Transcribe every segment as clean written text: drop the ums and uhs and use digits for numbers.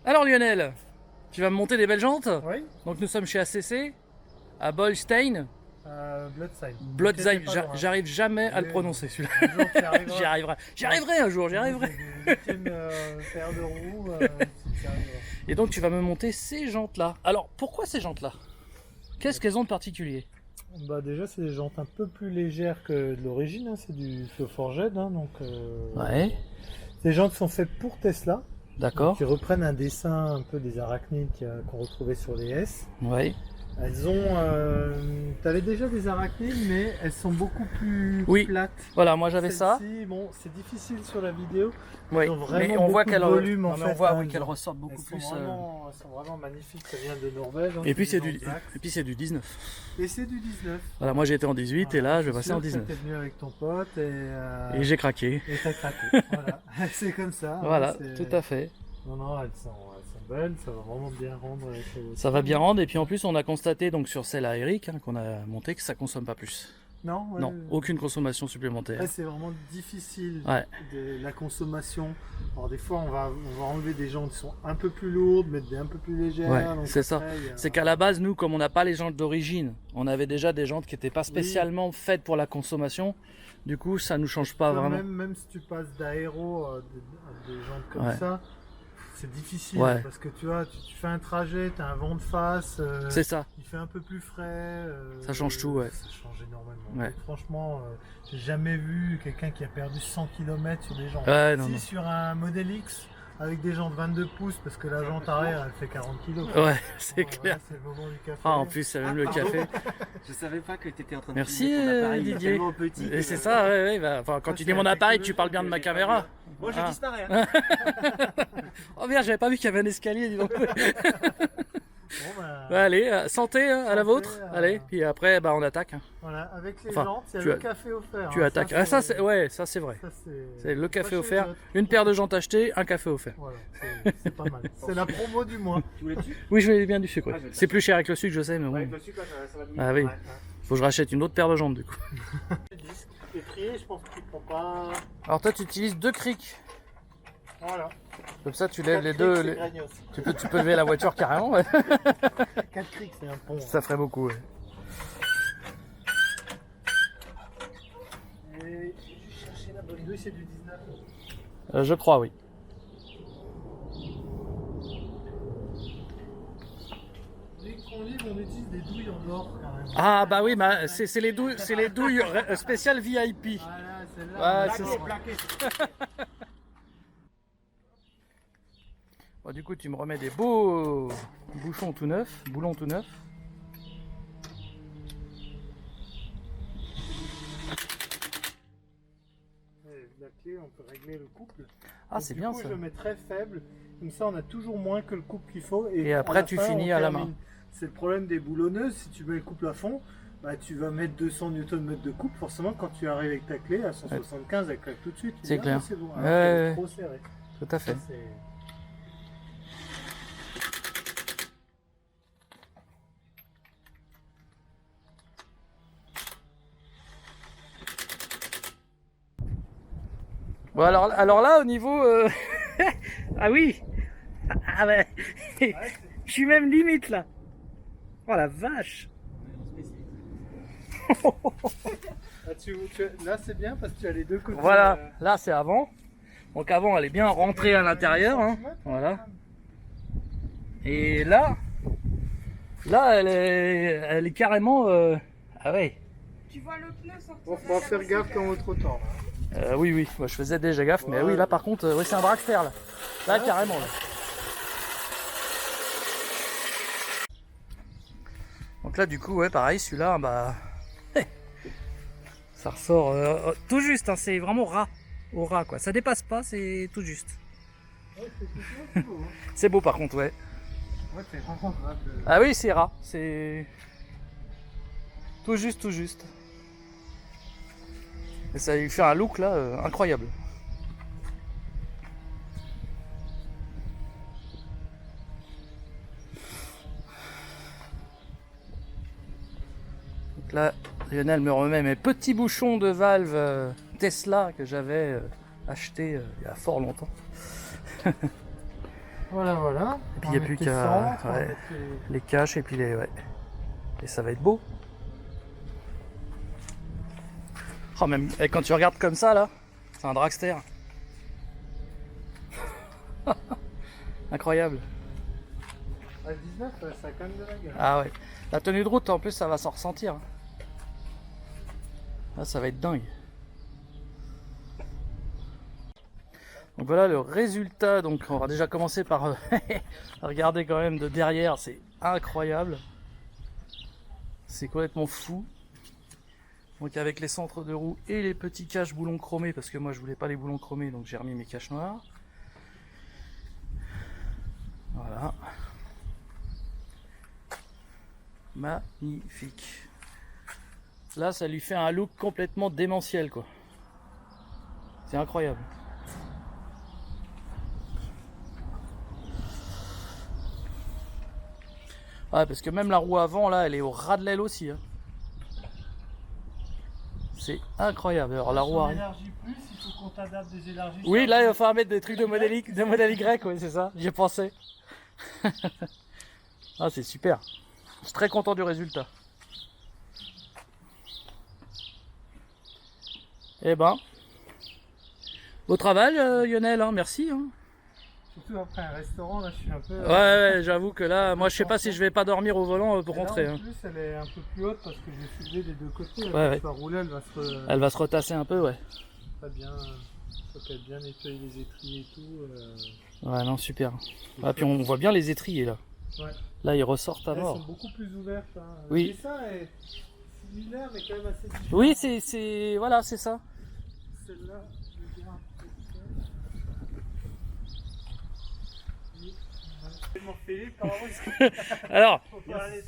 Alors Lionel, tu vas me monter des belles jantes? Oui. Donc nous sommes chez ACC, à Bollstein. Bloodside. Blotzheim, T'inquiète pas, Laurent. j'arrive jamais à le Oui, prononcer celui-là. Un jour, tu y arriveras. J'y arriverai un jour, j'y arriverai. Huitième paire de roues, tu y arriveras. Et donc tu vas me monter ces jantes-là. Alors pourquoi ces jantes-là? Qu'est-ce qu'elles ont de particulier? Bah déjà, c'est des jantes un peu plus légères que de l'origine, hein. C'est du Forged, hein, donc. Ouais, Ces jantes sont faites pour Tesla, d'accord. qui reprennent un dessin un peu des arachnides qu'on retrouvait sur les S. Ouais. Elles ont. T'avais déjà des arachnides, mais elles sont beaucoup plus Oui. plates. Voilà, moi j'avais ça. Celles-ci, bon, c'est difficile sur la vidéo. Oui, Elles ont vraiment mais on voit beaucoup qu'elles de volume, en non, mais on fait, voit hein, oui, elles qu'elles ont- ressortent beaucoup Elles plus. sont vraiment magnifiques, ça vient de Norvège. Hein, Et puis c'est des du North Blacks. et puis c'est du 19. Et c'est du 19. Voilà, moi j'ai été en 18 et là je vais passer en 19. Tu es venu avec ton pote Et j'ai craqué. et t'as craqué. Voilà, c'est comme ça. Voilà, hein, c'est- tout à fait. Non, non, elles sont belles, ça va vraiment bien rendre les choses. Ça va bien rendre et puis en plus on a constaté donc sur celle à Eric qu'on a monté que ça consomme pas plus. Non, ouais, Non, aucune consommation supplémentaire. ouais, c'est vraiment difficile Ouais. la consommation. Alors des fois on va enlever des jantes qui sont un peu plus lourdes, mettre des un peu plus légères. Ouais, donc c'est ça. après, il y a- C'est qu'à la base, nous, comme on n'a pas les jantes d'origine, on avait déjà des jantes qui n'étaient pas spécialement faites pour la consommation. Du coup, ça nous change pas Tu vois, vraiment. même si tu passes d'aéro à des jantes comme Ouais. ça, c'est difficile Ouais. parce que tu vois, tu fais un trajet, tu as un vent de face, C'est ça. il fait un peu plus frais. Ça change tout, ouais. Ça change énormément. Ouais. Donc, franchement, j'ai jamais vu quelqu'un qui a perdu 100 km sur des jantes. Ouais, non, Si non. sur un Model X avec des jantes 22 pouces parce que la jante arrière elle fait 40 kg. Ouais, c'est clair. C'est le moment du café. Ah, en plus, c'est même le café. Je savais pas que tu étais en train de Merci, filmer ton appareil, il est Didier. tellement petit Et que- c'est ça, ouais, ouais. Bah, enfin, quand Ça, tu c'est dis mon la appareil, tu technologie parles bien de que ma j'ai pas caméra. Moi je Ah. disparais. Hein. Oh merde, j'avais pas vu qu'il y avait un escalier, dis donc. Bon, bah, Ouais, allez, santé hein, à la Santé, vôtre. Allez, puis après, bah, on attaque. Hein. voilà, avec les Enfin, jantes, il y a tu le as- café offert. Tu hein. attaques. Ah, ça, c'est ouais, ça c'est vrai. ça, C'est le café pas chez offert, les autres. une paire de jantes achetées, un café offert. Voilà, c'est pas mal. C'est la promo du mois. Tu voulais dessus? Oui, je voulais bien du sucre. Ah, ouais. je vais le C'est plus cher avec le sucre, je sais, mais bon. Ouais, avec le sucre, ça va mieux. Ah oui. Ouais. Faut que je rachète une autre paire de jantes du coup. Le disque est trié, je pense qu'il prend pas. Alors toi, tu utilises deux crics. Voilà. Comme ça, tu lèves les deux. Grandiose. Tu peux lever la voiture carrément. Ouais. 4 crics, c'est un pont. Ça ferait beaucoup. Ouais. Et j'ai juste cherché la bonne douille, c'est du 19. Je crois, oui. Dès qu'on livre, on utilise des douilles en or quand même. Ah bah oui, bah, c'est les douilles spéciales VIP. Voilà, celle-là. Ouais, c'est ça. Plaqué. Bon, du coup, tu me remets des beaux boulons tout neufs. Et la clé, on peut régler le couple. Ah, Donc, c'est du bien coup, ça. Je le mets très faible, comme ça on a toujours moins que le couple qu'il faut. Et après, tu finis on à la termine. main. C'est le problème des boulonneuses, si tu mets le couple à fond, bah, tu vas mettre 200 Nm de couple, forcément quand tu arrives avec ta clé à 175, elle claque tout de suite. Tu C'est dis, clair. Ah, c'est bon, Ouais, alors qu'elle est ouais. trop serrée. Tout à fait. Ça, c'est- Bon, alors là, au niveau... ah oui. Ah bah... Je suis même limite là. Oh la vache. Ah, là c'est bien parce que tu as les deux côtés. Voilà, là c'est avant. Donc avant elle est bien rentrée à l'intérieur. Hein. Voilà. Et là elle est carrément... Ah ouais. Tu vois le pneu sortir. Bon, faut faire gaffe quand on est trop tard. Là. Oui, oui, moi je faisais déjà gaffe, mais oui, là par contre, ouais, c'est un bras de fer là. Là carrément là. Donc là du coup, ouais, pareil, celui-là, bah... ça ressort tout juste, hein, c'est vraiment ras. Au ras quoi, ça dépasse pas, c'est tout juste. Ouais, c'est beau, hein. C'est beau par contre, ouais. Ouais, c'est vraiment grave. Ah oui, c'est ras, c'est... Tout juste, tout juste. Et ça lui fait un look là, incroyable. Donc là, Lionel me remet mes petits bouchons de valve Tesla que j'avais acheté il y a fort longtemps. Voilà, voilà. Et puis il n'y a plus qu'à ouais, les caches et puis les... Ouais. Et ça va être beau. Oh, même et quand tu regardes comme ça là, c'est un dragster. Incroyable. À 19, ça a quand même de la gueule. Ah ouais. La tenue de route en plus ça va s'en ressentir. Là ça va être dingue. Donc voilà le résultat. Donc on va déjà commencer par regarder quand même de derrière. C'est incroyable. C'est complètement fou. Donc avec les centres de roue et les petits caches boulons chromés, parce que moi je voulais pas les boulons chromés, donc j'ai remis mes caches noires. Voilà. Magnifique. Là ça lui fait un look complètement démentiel quoi. C'est incroyable. Ouais, parce que même la roue avant là elle est au ras de l'aile aussi hein. C'est incroyable. Alors la roue arrière. Élargie plus, il faut qu'on t'adapte des élargis. Oui, là il va falloir mettre des trucs de modèle Y, oui, c'est ça, j'y ai pensé. Ah, c'est super. Je suis très content du résultat. Eh ben, beau travail Lionel, hein, merci. Hein. Surtout après un restaurant, là je suis un peu... Ouais, j'avoue que là, moi je sais pas si je vais pas dormir au volant pour Et là, rentrer. en Hein. plus, elle est un peu plus haute parce que j'ai soulevé des deux côtés. Là, Ouais, quand tu vas rouler, Elle va se retasser un peu, ouais. Très bien. Faut qu'elle bien nettoie les étriers et tout. Ouais, non, super. Ah, puis on voit bien les étriers là. Ouais. Là, ils ressortent à Elles mort. sont beaucoup plus ouvertes. Hein. Oui. Et ça est similaire, mais quand même assez différent. Oui, c'est... Voilà, c'est ça. Celle-là, je vais dire un peu Alors,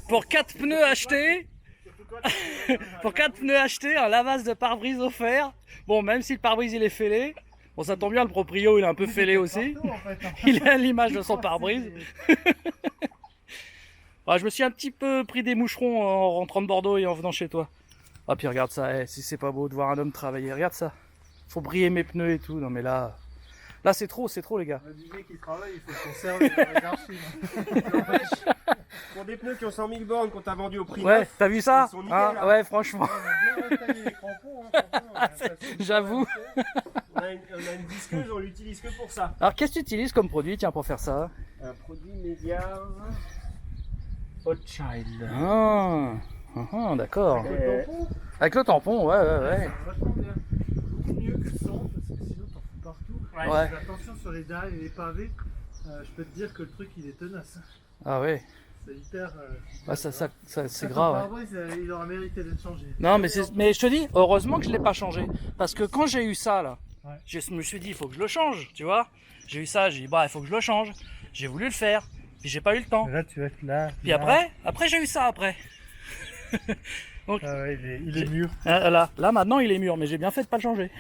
pour 4 pneus achetés, pour 4 pneus achetés, un lavage de pare-brise offert. Bon, même si le pare-brise il est fêlé, bon ça tombe bien, le proprio il est un peu fêlé aussi. Il a l'image de son pare-brise. Ah, je me suis un petit peu pris des moucherons en rentrant de Bordeaux et en venant chez toi. Ah puis regarde ça, si c'est pas beau de voir un homme travailler, regarde ça. Faut briller mes pneus et tout, non mais là c'est trop les gars. Du mec qui travaille, il faut conserver les archives. Pour des pneus qui ont 100 000 bornes qu'on t'a vendu au prix Ouais, neuf, t'as vu ça ils sont nickel, hein? là. Ouais, franchement, On a bien retaillé les crampons. Hein, franchement, j'avoue. on a une disqueuse, on l'utilise que pour ça. Alors qu'est-ce que tu utilises comme produit, tiens, pour faire ça? Un produit Mediars Hot Child. D'accord. Le tampon, Avec le tampon, ouais. c'est vachement bien. Beaucoup mieux que sans, parce que sinon t'en fous partout. Ouais. Fais attention sur les dalles et les pavés. Je peux te dire que le truc il est tenace. Ah ouais. C'est hyper. Ah, ça c'est ton grave. Ouais. pare-brise, il aurait mérité d'être changé. Non, mais je te dis, heureusement que je l'ai pas changé. Parce que quand j'ai eu ça, là, Ouais. je me suis dit, il faut que je le change, tu vois. J'ai eu ça, j'ai dit, bah, il faut que je le change. J'ai voulu le faire, puis j'ai pas eu le temps. Là tu vas être là. Puis après j'ai eu ça après. Donc, Ah ouais, il est mûr. là, maintenant, il est mûr, mais j'ai bien fait de pas le changer.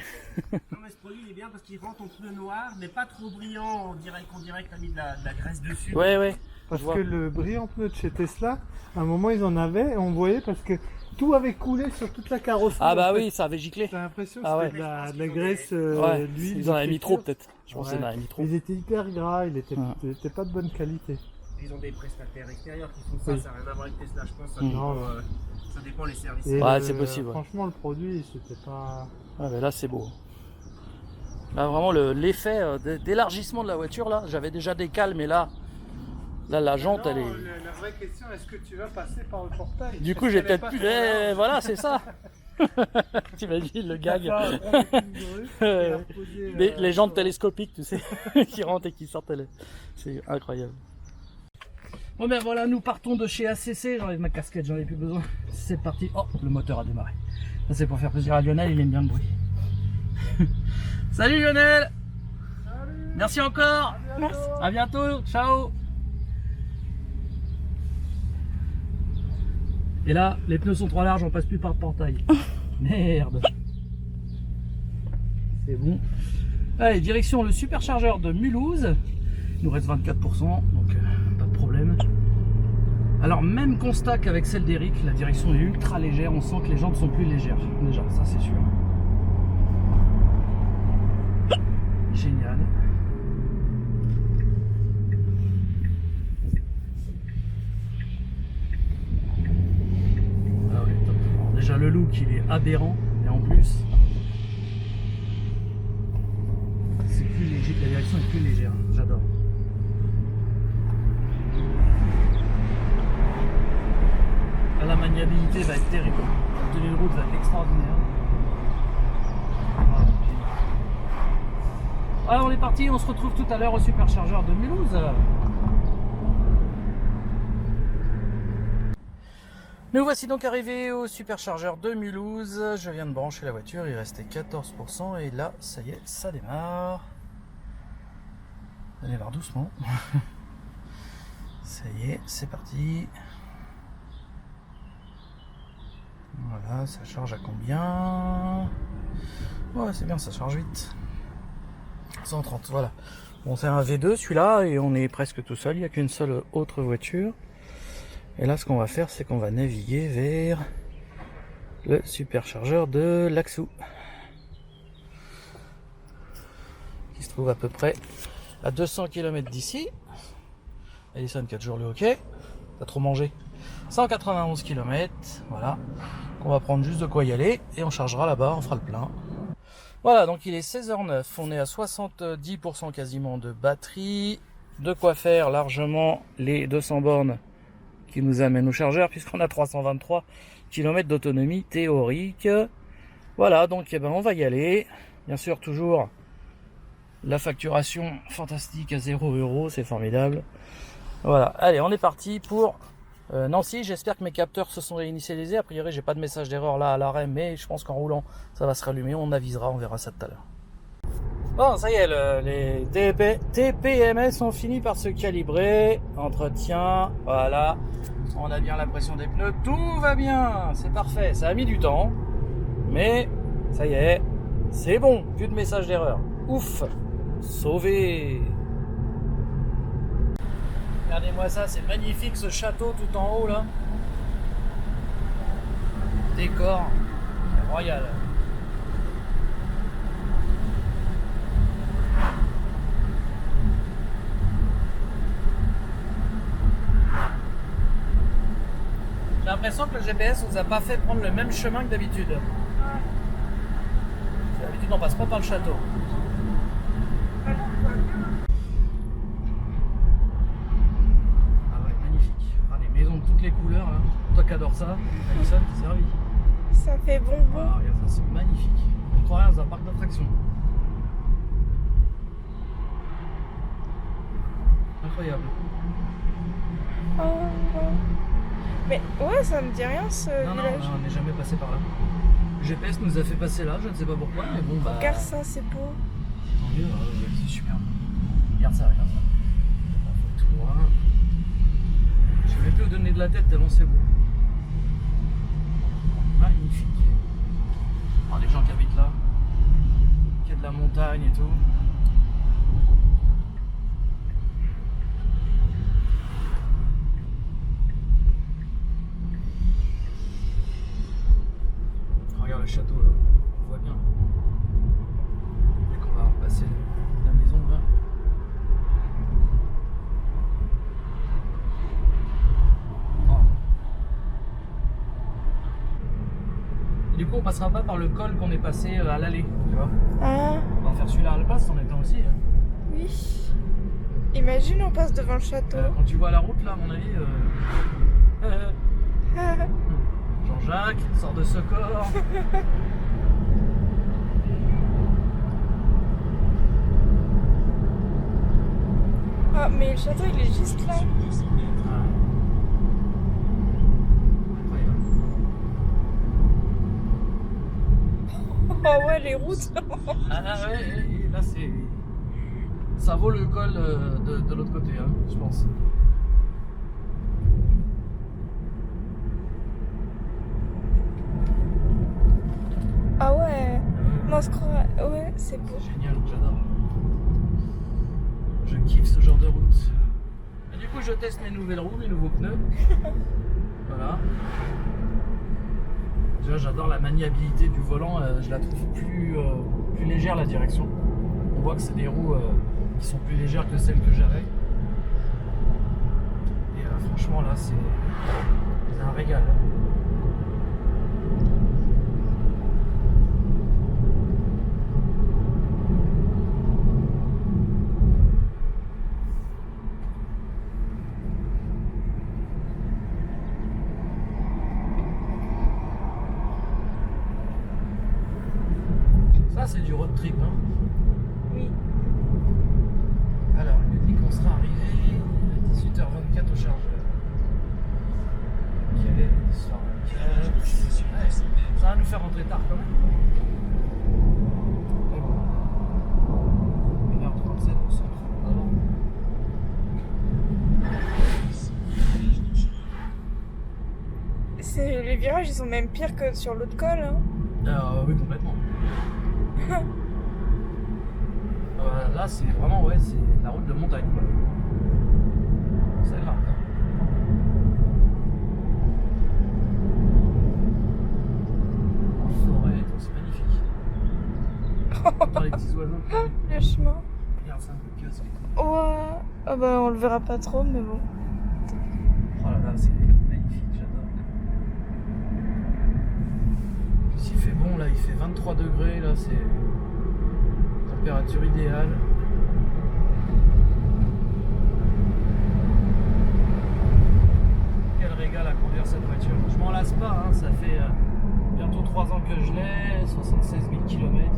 Non mais ce produit il est bien parce qu'il rend ton pneu noir, mais pas trop brillant, qu'on dirait que t'as mis de la graisse dessus. Ouais. Parce Je vois. que le brillant pneu de chez Tesla, à un moment ils en avaient et on voyait parce que tout avait coulé sur toute la carrosserie. Ah bah en fait. oui, ça avait giclé. T'as l'impression que Ah ouais. c'était de la graisse, Ouais, d'huile. ils en avaient mis trop d'écriture. peut-être. Je pense Ouais. qu'ils en avaient mis trop. Ils étaient hyper gras, il était Ouais. pas de bonne qualité. Ils ont des prestataires extérieurs qui font ça, Oui. ça n'a rien à voir avec Tesla, je pense. Ça, Non, dépend, ça dépend les services. Et Ouais, c'est possible, ouais. Franchement, le produit, c'était pas. Ah mais là c'est beau. Là vraiment l'effet d'élargissement de la voiture là, j'avais déjà des cales mais là la jante elle est... La vraie question, est-ce que tu vas passer par le portail? Du coup j'ai peut-être plus... voilà c'est ça. T'imagines le gag. Les jantes télescopiques tu sais, qui rentrent et qui sortent. C'est incroyable. Bon ben voilà, nous partons de chez ACC, j'enlève ma casquette, j'en ai plus besoin. C'est parti. Oh, le moteur a démarré. Ça c'est pour faire plaisir à Lionel, il aime bien le bruit. Salut Lionel. Salut. Merci encore. À bientôt. Ciao. Et là, les pneus sont trop larges, on passe plus par le portail. Merde. C'est bon. Allez, direction le superchargeur de Mulhouse. Il nous reste 24%, donc pas de problème. Alors même constat qu'avec celle d'Eric, la direction est ultra légère, on sent que les jantes sont plus légères. Déjà, ça c'est sûr. Génial. il est aberrant. Et en plus, c'est plus léger, la direction est plus légère. J'adore. Là, la maniabilité va être terrible. La tenue de route va être extraordinaire. Voilà. Alors on est parti, on se retrouve tout à l'heure au superchargeur de Mulhouse. Nous voici donc arrivés au superchargeur de Mulhouse. Je viens de brancher la voiture, il restait 14% et là, ça y est, ça démarre. Ça démarre doucement. Ça y est, c'est parti. Voilà, ça charge à combien? Ouais, c'est bien, ça charge vite. 130, voilà. Bon, c'est un V2 celui-là et on est presque tout seul, il n'y a qu'une seule autre voiture. Et là, ce qu'on va faire, c'est qu'on va naviguer vers le superchargeur de Laxou, qui se trouve à peu près à 200 km d'ici. Edison qui a toujours le hockey. T'as trop mangé. 191 km, voilà. On va prendre juste de quoi y aller et on chargera là-bas, on fera le plein. Voilà, donc il est 16h09, on est à 70% quasiment de batterie. De quoi faire largement les 200 bornes qui nous amène au chargeur puisqu'on a 323 km d'autonomie théorique. Voilà, donc eh ben, on va y aller. Bien sûr, toujours la facturation fantastique à 0 €, c'est formidable. Voilà, allez, on est parti pour Nancy. J'espère que mes capteurs se sont réinitialisés. A priori, j'ai pas de message d'erreur là à l'arrêt, mais je pense qu'en roulant, ça va se rallumer. On avisera, on verra ça tout à l'heure. Bon, ça y est, les TPMS ont fini par se calibrer. Entretien, voilà. On a bien la pression des pneus. Tout va bien, c'est parfait. Ça a mis du temps, mais ça y est, c'est bon. Plus de message d'erreur. Ouf, sauvé. Regardez-moi ça, c'est magnifique ce château tout en haut là. Décor royal. J'ai l'impression que le GPS nous a pas fait prendre le même chemin que d'habitude. D'habitude on passe pas par le château. Toutes les couleurs là. Toi qui adore ça, Alison, t'es servi. Ça fait bonbon. Ah, regarde ça, c'est magnifique. On croirait dans un parc d'attractions. Incroyable. Oh, oh. Mais ouais, ça me dit rien ce Non, village. on n'est jamais passé par là. Le GPS nous a fait passer là, je ne sais pas pourquoi, mais bon bah. Regarde ça, c'est beau. Tant mieux, c'est super. Regarde ça, regarde ça. On va tout droit. Je ne vais plus vous donner de la tête tellement c'est beau. Magnifique. Oh, les gens qui habitent là, qui a de la montagne et tout. Oh, regarde le château là, on voit bien. Dès qu'on va repasser la maison là. Du coup, on passera pas par le col qu'on est passé à l'allée, tu vois. Ah, On va faire celui-là à la place en étant aussi. Hein. oui. Imagine, on passe devant le château. Quand tu vois la route, là, à mon avis, Jean-Jacques sort de ce corps. Ah, mais le château, il est juste là. Oh ouais, les routes. Ah ouais, et là c'est. Ça vaut le col de l'autre côté, hein, je pense. Ah ouais. Non, je crois. Ouais, c'est beau. Génial, j'adore. Je kiffe ce genre de route. Et du coup, je teste mes nouvelles roues, mes nouveaux pneus. Voilà. Déjà, j'adore la maniabilité du volant. Je la trouve plus légère, la direction. On voit que c'est des roues qui sont plus légères que celles que j'avais. Et franchement, là, c'est un régal. Ça, c'est du road trip. Hein. Oui. Alors, il me dit qu'on sera arrivé à 18h24 au chargeur. Ok, 18h24. Ouais, ça va nous faire rentrer tard quand même. Mais bon. 1h37, on s'en fout avant. Les virages, ils sont même pires que sur l'autre col. Hein. Oui, complètement. Là, c'est vraiment, ouais, c'est la route de montagne, quoi. C'est grave, hein. En forêt, et tout, c'est magnifique. Attends, les petits oiseaux. Le chemin. Regarde ça, le casque. Ouais. Ah bah, on le verra pas trop, mais bon. Oh là là, c'est magnifique, j'adore. S'il fait bon, là, il fait 23 degrés, là, c'est température idéale. Quel régal à conduire cette voiture. Je m'en lasse pas, hein, ça fait bientôt 3 ans que je l'ai, 76 000 km.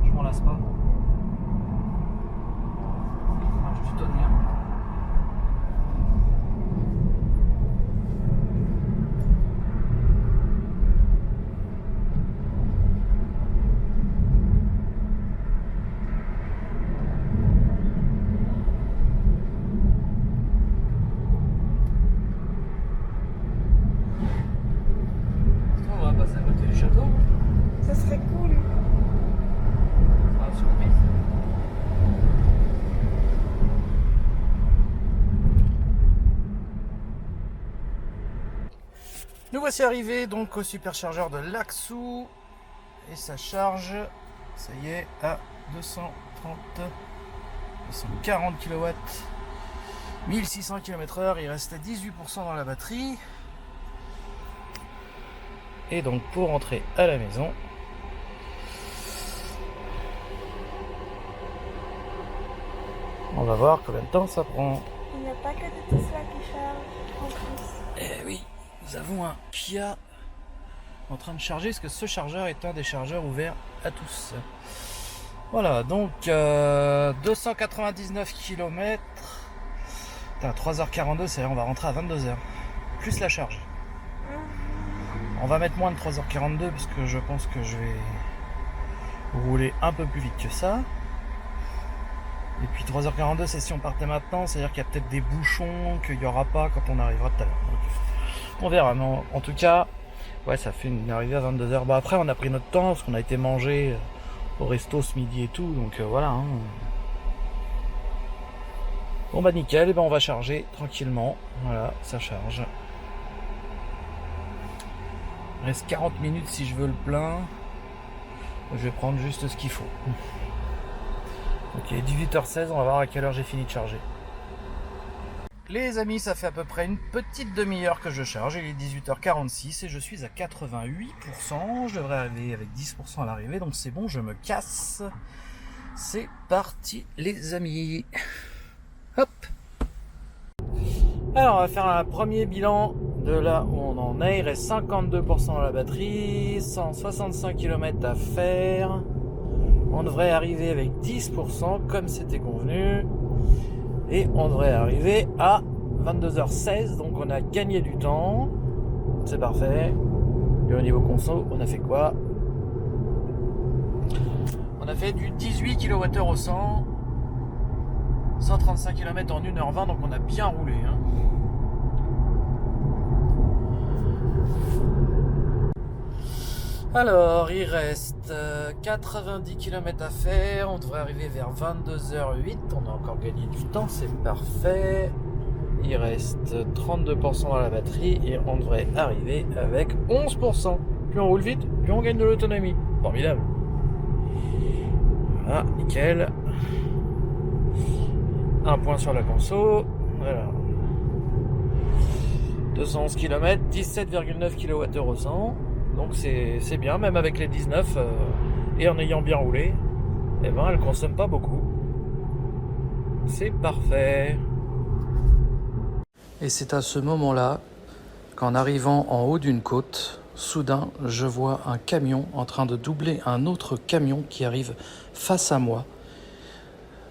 Je m'en lasse pas. Marche du tonnerre. On va passer à côté du château. Ça serait cool. Ah, surprise. Nous voici arrivés donc au superchargeur de Laxou et ça charge, ça y est, à 240 kW, 1600 km/h. Il reste à 18% dans la batterie. Et donc pour rentrer à la maison, on va voir combien de temps ça prend. Il n'y a pas que des Tesla qui chargent en plus. Eh oui, nous avons un Kia en train de charger, parce que ce chargeur est un des chargeurs ouverts à tous. Voilà, donc 299 km. 3h42, c'est-à-dire on va rentrer à 22h. Plus la charge. On va mettre moins de 3h42 parce que je pense que je vais rouler un peu plus vite que ça. Et puis 3h42, c'est si on partait maintenant, c'est-à-dire qu'il y a peut-être des bouchons qu'il n'y aura pas quand on arrivera tout à l'heure. Donc, on verra, mais en tout cas, ouais, ça fait une arrivée à 22h. Bon, après, on a pris notre temps parce qu'on a été manger au resto ce midi et tout, donc voilà. Hein. Bon bah nickel, et ben on va charger tranquillement. Voilà, ça charge. Il reste 40 minutes si je veux le plein. Je vais prendre juste ce qu'il faut. Ok, 18h16, on va voir à quelle heure j'ai fini de charger. Les amis, ça fait à peu près une petite demi-heure que je charge. Il est 18h46 et je suis à 88%. Je devrais arriver avec 10% à l'arrivée, donc c'est bon, je me casse. C'est parti les amis. Hop. Alors on va faire un premier bilan de là où on en est. Il reste 52% dans la batterie, 165 km à faire. On devrait arriver avec 10% comme c'était convenu. Et on devrait arriver à 22h16. Donc on a gagné du temps. C'est parfait. Et au niveau conso, on a fait quoi? On a fait du 18 kWh au 100. 135 km en 1h20. Donc on a bien roulé. Hein. Alors, il reste 90 km à faire, on devrait arriver vers 22h08, on a encore gagné du temps, c'est parfait. Il reste 32% dans la batterie et on devrait arriver avec 11%. Plus on roule vite, plus on gagne de l'autonomie. Formidable. Voilà, nickel. Un point sur la conso. Voilà. 211 km, 17,9 kWh au 100. Donc c'est bien, même avec les 19 et en ayant bien roulé, eh ben elle consomme pas beaucoup. C'est parfait. Et c'est à ce moment-là qu'en arrivant en haut d'une côte, soudain, je vois un camion en train de doubler un autre camion qui arrive face à moi.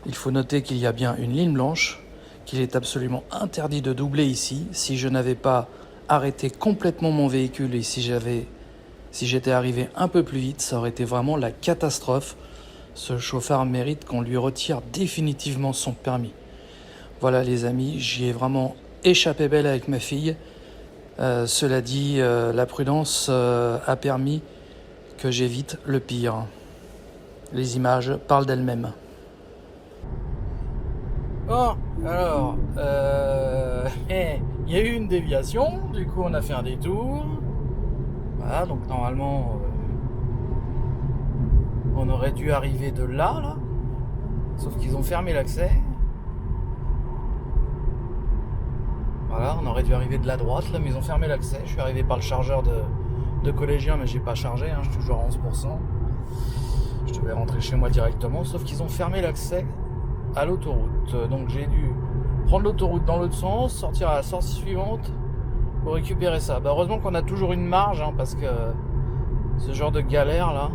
Il faut noter qu'il y a bien une ligne blanche, qu'il est absolument interdit de doubler ici. Si je n'avais pas arrêté complètement mon véhicule et si j'étais arrivé un peu plus vite, ça aurait été vraiment la catastrophe. Ce chauffard mérite qu'on lui retire définitivement son permis. Voilà les amis, j'y ai vraiment échappé belle avec ma fille. Cela dit, la prudence a permis que j'évite le pire. Les images parlent d'elles-mêmes. Bon, alors, il y a eu une déviation, du coup on a fait un détour. Voilà, donc normalement, on aurait dû arriver de là, sauf qu'ils ont fermé l'accès. Voilà, on aurait dû arriver de la droite, là, mais ils ont fermé l'accès. Je suis arrivé par le chargeur de collégien, mais j'ai pas chargé, je suis toujours à 11%. Je devais rentrer chez moi directement, sauf qu'ils ont fermé l'accès à l'autoroute. Donc j'ai dû prendre l'autoroute dans l'autre sens, sortir à la sortie suivante pour récupérer ça. Bah, heureusement qu'on a toujours une marge, parce que ce genre de galère là.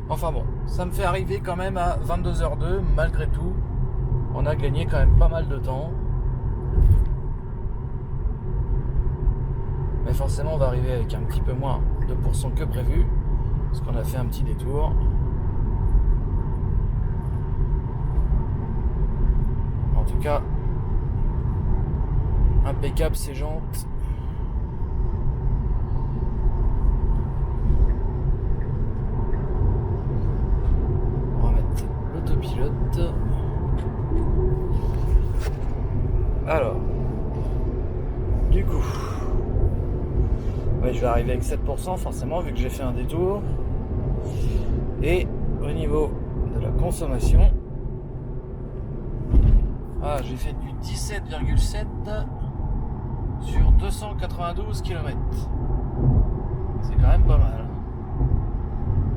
Enfin bon, ça me fait arriver quand même à 22h02, malgré tout. On a gagné quand même pas mal de temps. Mais forcément on va arriver avec un petit peu moins de pourcent que prévu, parce qu'on a fait un petit détour. En tout cas, impeccable ces jantes. On va mettre l'autopilote. Alors, du coup, je vais arriver avec 7% forcément vu que j'ai fait un détour. Et au niveau de la consommation, j'ai fait du 17,7 sur 292 km. C'est quand même pas mal.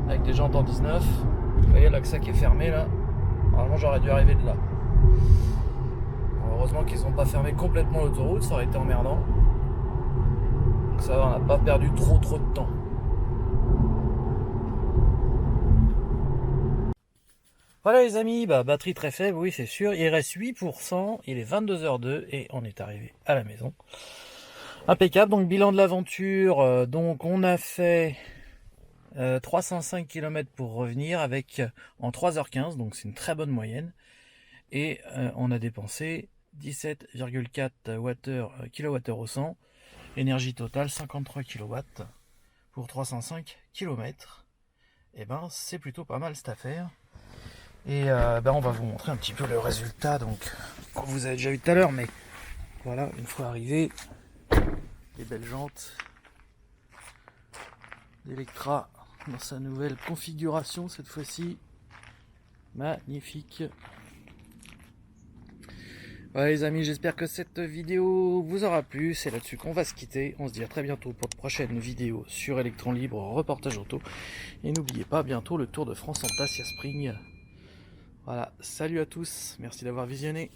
Avec des jantes en 19. Vous voyez l'accès qui est fermé là. Normalement j'aurais dû arriver de là. Heureusement qu'ils n'ont pas fermé complètement l'autoroute, ça aurait été emmerdant. Donc ça va, on n'a pas perdu trop de temps. Voilà les amis, batterie très faible, oui c'est sûr, il reste 8%, il est 22h02 et on est arrivé à la maison. Impeccable, donc bilan de l'aventure, donc on a fait 305 km pour revenir en 3h15, donc c'est une très bonne moyenne. Et on a dépensé 17,4 kWh au 100, énergie totale 53 kW pour 305 km. Et c'est plutôt pas mal cette affaire. Et on va vous montrer un petit peu le résultat, donc vous avez déjà vu tout à l'heure, mais voilà, une fois arrivé, les belles jantes d'Electra dans sa nouvelle configuration cette fois-ci, magnifique. Voilà les amis, j'espère que cette vidéo vous aura plu, c'est là-dessus qu'on va se quitter, on se dit à très bientôt pour de prochaines vidéos sur Electron Libre, reportage auto, et n'oubliez pas, bientôt le Tour de France en Dacia Spring. Voilà, salut à tous, merci d'avoir visionné.